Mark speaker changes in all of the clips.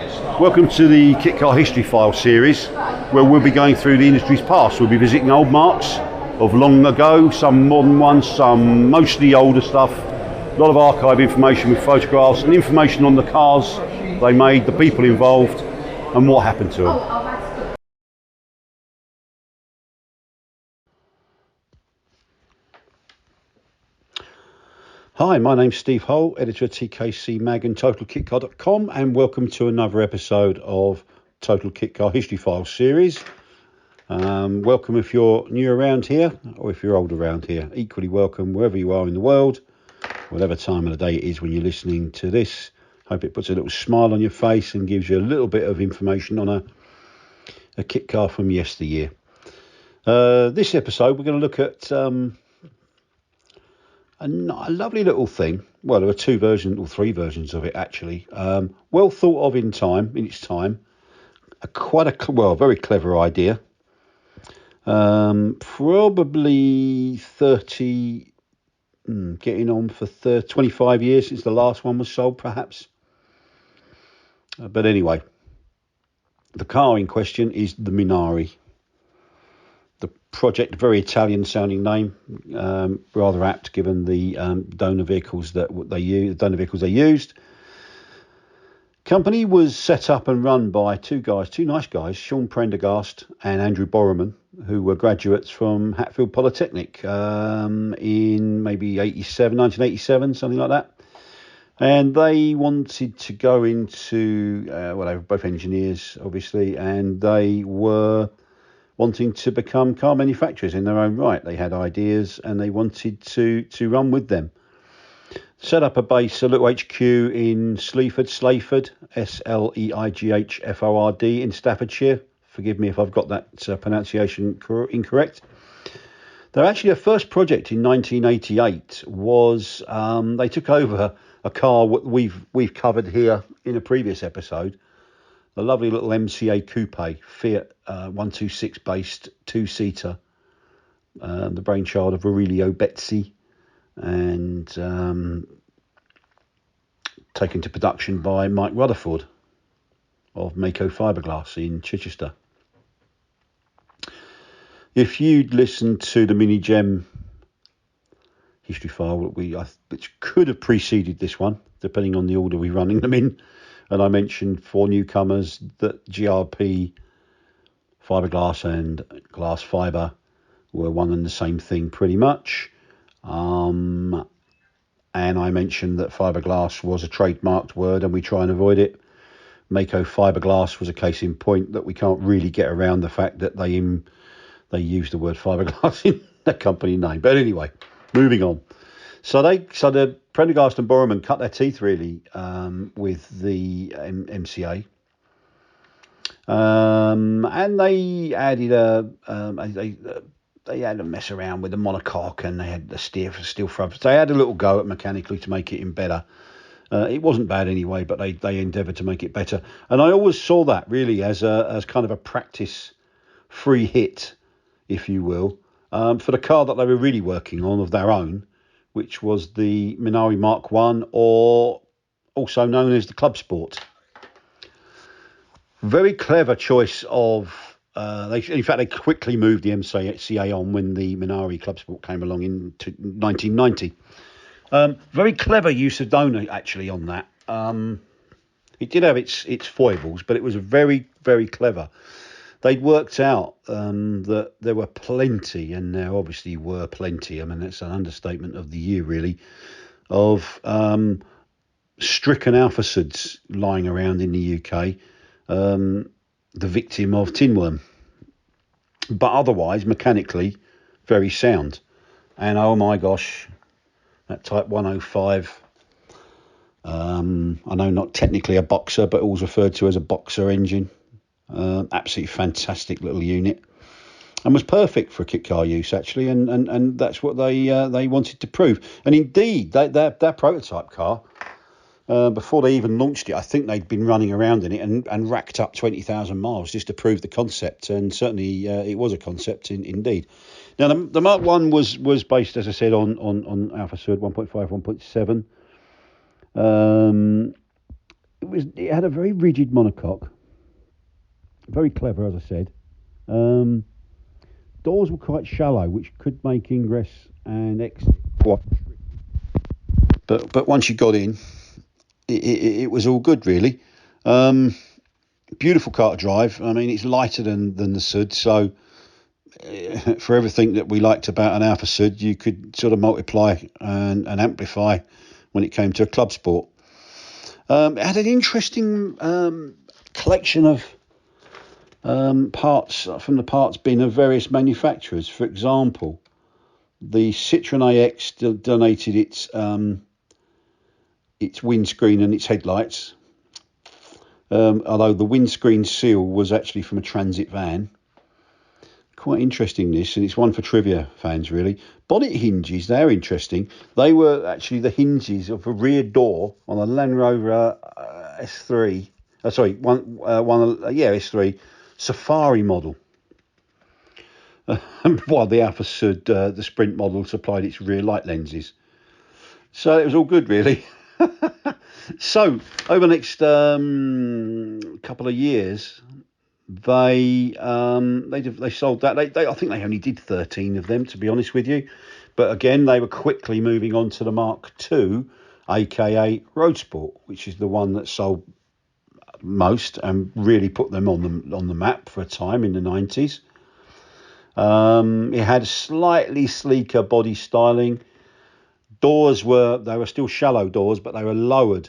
Speaker 1: Welcome to the Kit Car History File series, where we'll be going through the industry's past. We'll be visiting old marks of long ago, some modern ones, some mostly older stuff. A lot of archive information with photographs and information on the cars they made, the people involved, and what happened to them. Hi, my name's Steve Hull, editor of TKC Mag and TotalKitCar.com, and welcome to another episode of Total Kit Car History Files series. Welcome if you're new around here, or if you're old around here. Equally welcome wherever you are in the world, whatever time of the day it is when you're listening to this. Hope it puts a little smile on your face and gives you a little bit of information on a kit car from yesteryear. This episode we're going to look at a lovely little thing. Well, there are two versions or three versions of it actually. Well thought of in its time. Very clever idea. Probably 30, getting on for 25 years since the last one was sold, perhaps. But anyway, the car in question is the Minari. The project, very Italian sounding name, rather apt given the donor vehicles they used. Company was set up and run by two nice guys, Sean Prendergast and Andrew Borroman, who were graduates from Hatfield Polytechnic in maybe 1987, something like that. And they wanted to go into, they were both engineers, obviously, and they were wanting to become car manufacturers in their own right. They had ideas and they wanted to run with them. Set up a little HQ in Sleaford, Sleihford in Staffordshire. Forgive me if I've got that pronunciation incorrect. Their first project in 1988 was they took over a car we've covered here in a previous episode. The lovely little MCA Coupe, Fiat 126 based two-seater, the brainchild of Aurelio Bezzi, and taken to production by Mike Rutherford of Mako Fiberglass in Chichester. If you'd listened to the Mini Gem history file, which could have preceded this one, depending on the order we're running them in, and I mentioned for newcomers that GRP fiberglass and glass fiber were one and the same thing pretty much. And I mentioned that fiberglass was a trademarked word and we try and avoid it. Mako Fiberglass was a case in point that we can't really get around the fact that they use the word fiberglass in their company name. But anyway, moving on. So the Prendergast and Borroman cut their teeth really with the MCA, and they added they had a mess around with the monocoque and they had the steel front. So they had a little go at mechanically to make it in better. It wasn't bad anyway, but they endeavoured to make it better. And I always saw that really as kind of a practice free hit, if you will, for the car that they were really working on of their own, which was the Minari Mark 1, or also known as the Club Sport. Very clever choice of... they quickly moved the MCA on when the Minari Club Sport came along in 1990. Very clever use of donor, actually, on that. It did have its foibles, but it was very, very clever. They'd worked out that there were plenty, and there obviously were plenty, I mean, that's an understatement of the year, really, of stricken alphasids lying around in the UK, the victim of tinworm. But otherwise, mechanically, very sound. And oh my gosh, that Type 105, I know not technically a boxer, but always referred to as a boxer engine. Absolutely fantastic little unit, and was perfect for kit car use actually, and that's what they wanted to prove. And indeed, that prototype car, before they even launched it, I think they'd been running around in it and racked up 20,000 miles just to prove the concept, and certainly it was a concept indeed. Now the Mark 1 was based, as I said, on Alpha Surd 1.5, 1.7. It had a very rigid monocoque, very clever, as I said. Um, Doors were quite shallow, which could make ingress and exit quite. But once you got in, it was all good, really. Um, Beautiful car to drive. I mean, it's lighter than the Sud, so for everything that we liked about an Alfa Sud, you could sort of multiply and amplify when it came to a club sport. It had an interesting collection of parts from the parts bin of various manufacturers. For example, the Citroen AX donated its windscreen and its headlights, although the windscreen seal was actually from a transit van. Quite interesting, this, and it's one for trivia fans, really. Bonnet hinges, they're interesting. They were actually the hinges of a rear door on a Land Rover S3. S3 Safari model. While the Alfa Sud, the Sprint model, supplied its rear light lenses. So it was all good, really. So over the next couple of years, they sold that. I think they only did 13 of them, to be honest with you. But again, they were quickly moving on to the Mark II, aka Road Sport, which is the one that sold most and really put them on the map for a time in the 90s. It had slightly sleeker body styling. Doors were still shallow doors, but they were lower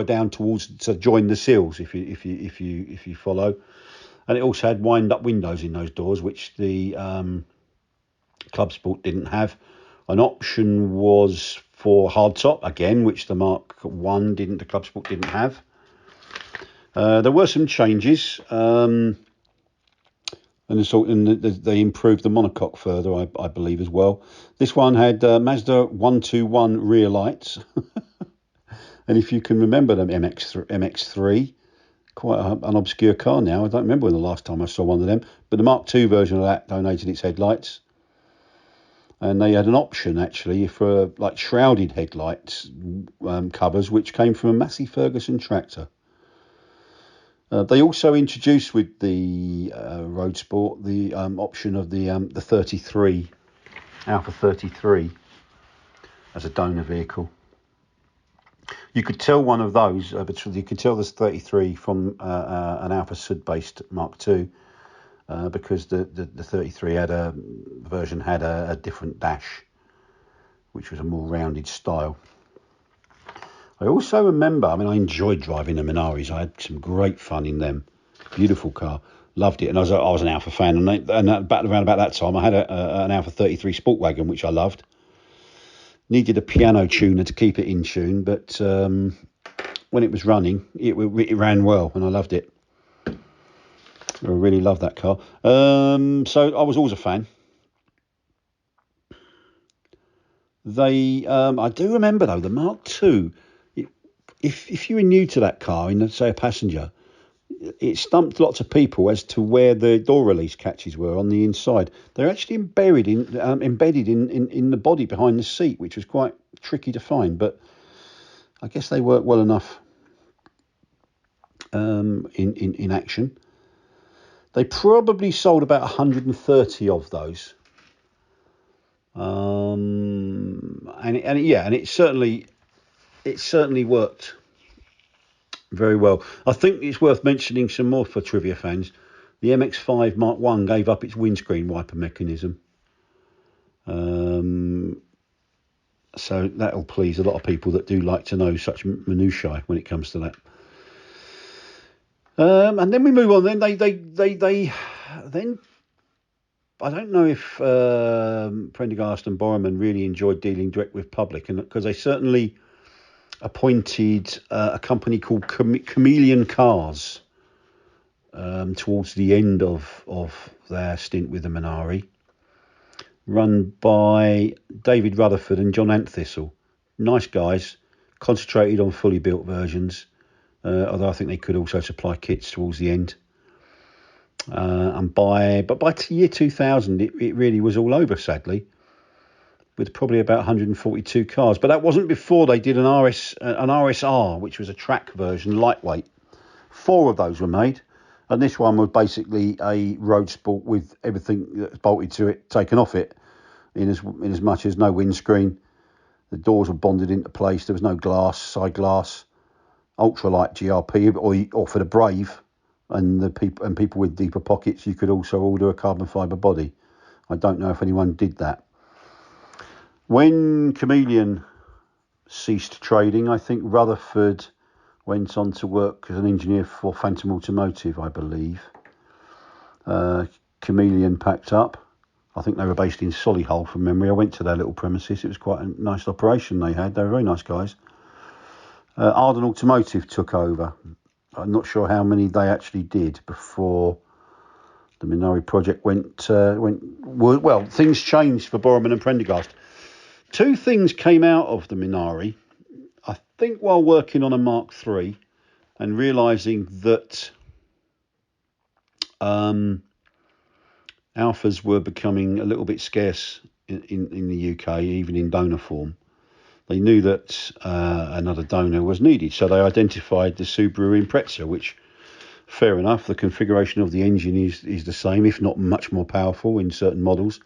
Speaker 1: down towards to join the sills, if you follow. And it also had wind-up windows in those doors, which the Club Sport didn't have. An option was for hardtop, again, which the Mark I didn't, the Club Sport didn't have. There were some changes, and they improved the monocoque further, I believe, as well. This one had Mazda 121 rear lights. And if you can remember them MX3, quite an obscure car now. I don't remember when the last time I saw one of them. But the Mark II version of that donated its headlights. And they had an option, actually, for like shrouded headlights covers, which came from a Massey Ferguson tractor. They also introduced with the Road Sport the option of the 33, Alfa 33, as a donor vehicle. You could tell one of those, but you could tell this 33 from an Alfa Sud-based Mark II, because the 33 version had a different dash, which was a more rounded style. I also remember, I enjoyed driving the Minaris. I had some great fun in them. Beautiful car, loved it, and I was an Alfa fan. And around about that time, I had an Alfa 33 Sport Wagon, which I loved. Needed a piano tuner to keep it in tune, but when it was running, it ran well, and I loved it. I really loved that car. So I was always a fan. I do remember, though, the Mark II. If you were new to that car, say a passenger, it stumped lots of people as to where the door release catches were on the inside. They're actually embedded in the body behind the seat, which was quite tricky to find, but I guess they work well enough in action. They probably sold about 130 of those, and it certainly worked very well. I think it's worth mentioning some more for trivia fans. The MX-5 Mark I gave up its windscreen wiper mechanism. So that'll please a lot of people that do like to know such minutiae when it comes to that. And then we move on. Then they then I don't know if Prendergast and Borman really enjoyed dealing direct with public, and because they certainly appointed a company called Chameleon Cars towards the end of their stint with the Minari, run by David Rutherford and John Anthistle. Nice guys, concentrated on fully built versions, although I think they could also supply kits towards the end. But by year 2000, it really was all over, sadly. with probably about 142 cars. But that wasn't before they did an RSR, which was a track version, lightweight. 4 of those were made, and this one was basically a road sport with everything that's bolted to it taken off it, in as much as no windscreen. The doors were bonded into place. There was no glass, side glass, ultralight GRP, or for the brave and people with deeper pockets, you could also order a carbon fibre body. I don't know if anyone did that. When Chameleon ceased trading, I think Rutherford went on to work as an engineer for Phantom Automotive, I believe. Chameleon packed up. I think they were based in Solihull from memory. I went to their little premises. It was quite a nice operation they had. They were very nice guys. Arden Automotive took over. I'm not sure how many they actually did before the Minari project went. Well, things changed for Borman and Prendergast. 2 things came out of the Minari. I think while working on a Mark III and realising that Alphas were becoming a little bit scarce in the UK, even in donor form. They knew that another donor was needed, so they identified the Subaru Impreza, which, fair enough, the configuration of the engine is the same, if not much more powerful in certain models.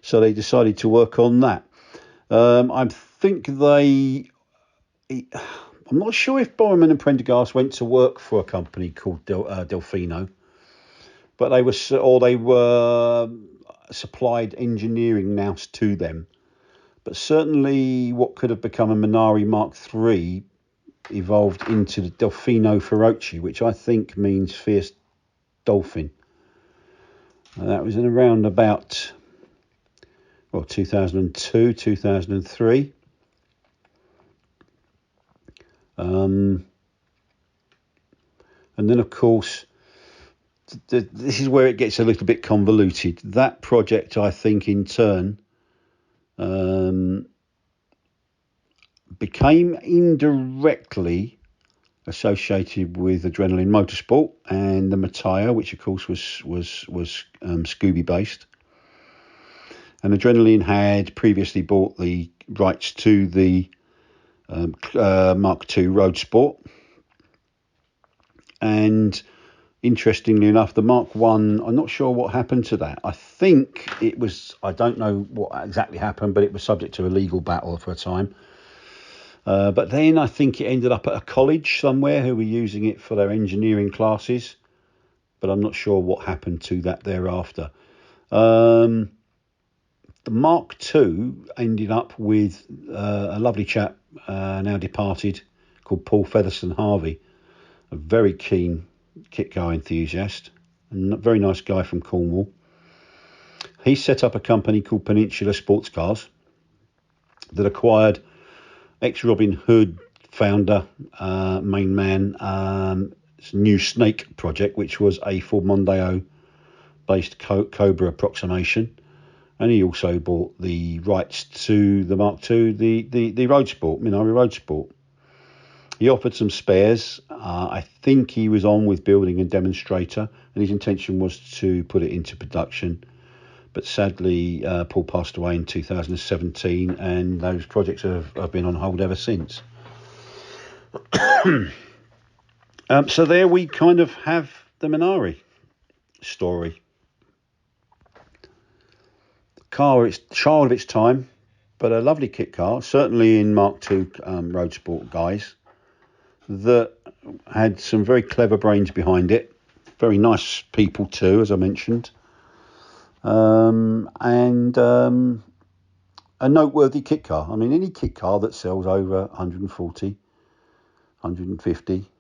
Speaker 1: So they decided to work on that. I think I'm not sure if Borman and Prendergast went to work for a company called Delfino, but they were supplied engineering nous to them. But certainly what could have become a Minari Mark III evolved into the Delfino Feroce, which I think means fierce dolphin. And that was in around about 2002, 2003. And then, of course, this is where it gets a little bit convoluted. That project, I think, in turn, became indirectly associated with Adrenaline Motorsport and the Mattia, which of course was Scooby based. And Adrenaline had previously bought the rights to the Mark II Road Sport. And interestingly enough, the Mark I, I'm not sure what happened to that. I think it was, I don't know what exactly happened, but it was subject to a legal battle for a time. But then I think it ended up at a college somewhere who were using it for their engineering classes. But I'm not sure what happened to that thereafter. The Mark II ended up with a lovely chap, now departed, called Paul Featherstone Harvey, a very keen kit car enthusiast, and a very nice guy from Cornwall. He set up a company called Peninsula Sports Cars that acquired ex-Robin Hood founder, main man, New Snake project, which was a Ford Mondeo based Cobra approximation. And he also bought the rights to the Mark II, the Road Sport, Minari Road Sport. He offered some spares. I think he was on with building a demonstrator, and his intention was to put it into production. But sadly, Paul passed away in 2017, and those projects have been on hold ever since. So there we kind of have the Minari story. Car, it's child of its time, but a lovely kit car, certainly in Mark II Road Sport guise, that had some very clever brains behind it. Very nice people too, as I mentioned. And a noteworthy kit car. I mean, any kit car that sells over 140, 150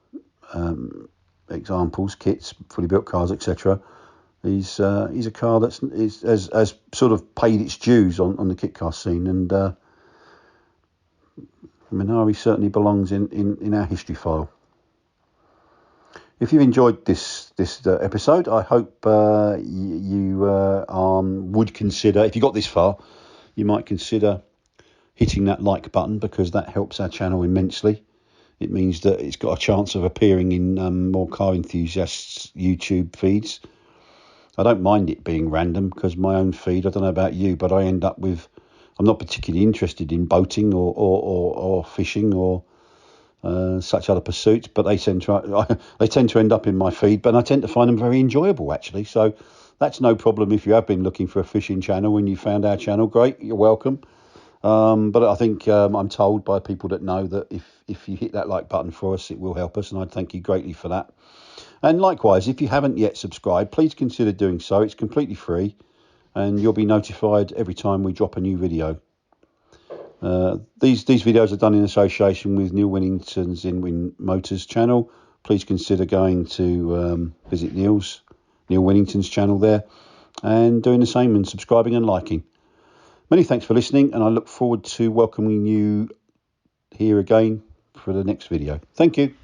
Speaker 1: examples, kits, fully built cars, etc. He's a car that's has sort of paid its dues on the kit car scene, and Minari certainly belongs in our history file. If you've enjoyed this episode, I hope you would consider, if you got this far, you might consider hitting that like button, because that helps our channel immensely. It means that it's got a chance of appearing in more car enthusiasts' YouTube feeds. I don't mind it being random, because my own feed, I don't know about you, but I end up with I'm not particularly interested in boating or fishing or such other pursuits, but they tend to end up in my feed, but I tend to find them very enjoyable actually. So that's no problem. If you have been looking for a fishing channel and you found our channel, great, you're welcome. But I think I'm told by people that know that if you hit that like button for us, it will help us, and I'd thank you greatly for that. And likewise, if you haven't yet subscribed, please consider doing so. It's completely free, and you'll be notified every time we drop a new video. These videos are done in association with Neil Winnington's InWin Motors channel. Please consider going to visit Neil Winnington's channel there and doing the same and subscribing and liking. Many thanks for listening, and I look forward to welcoming you here again for the next video. Thank you.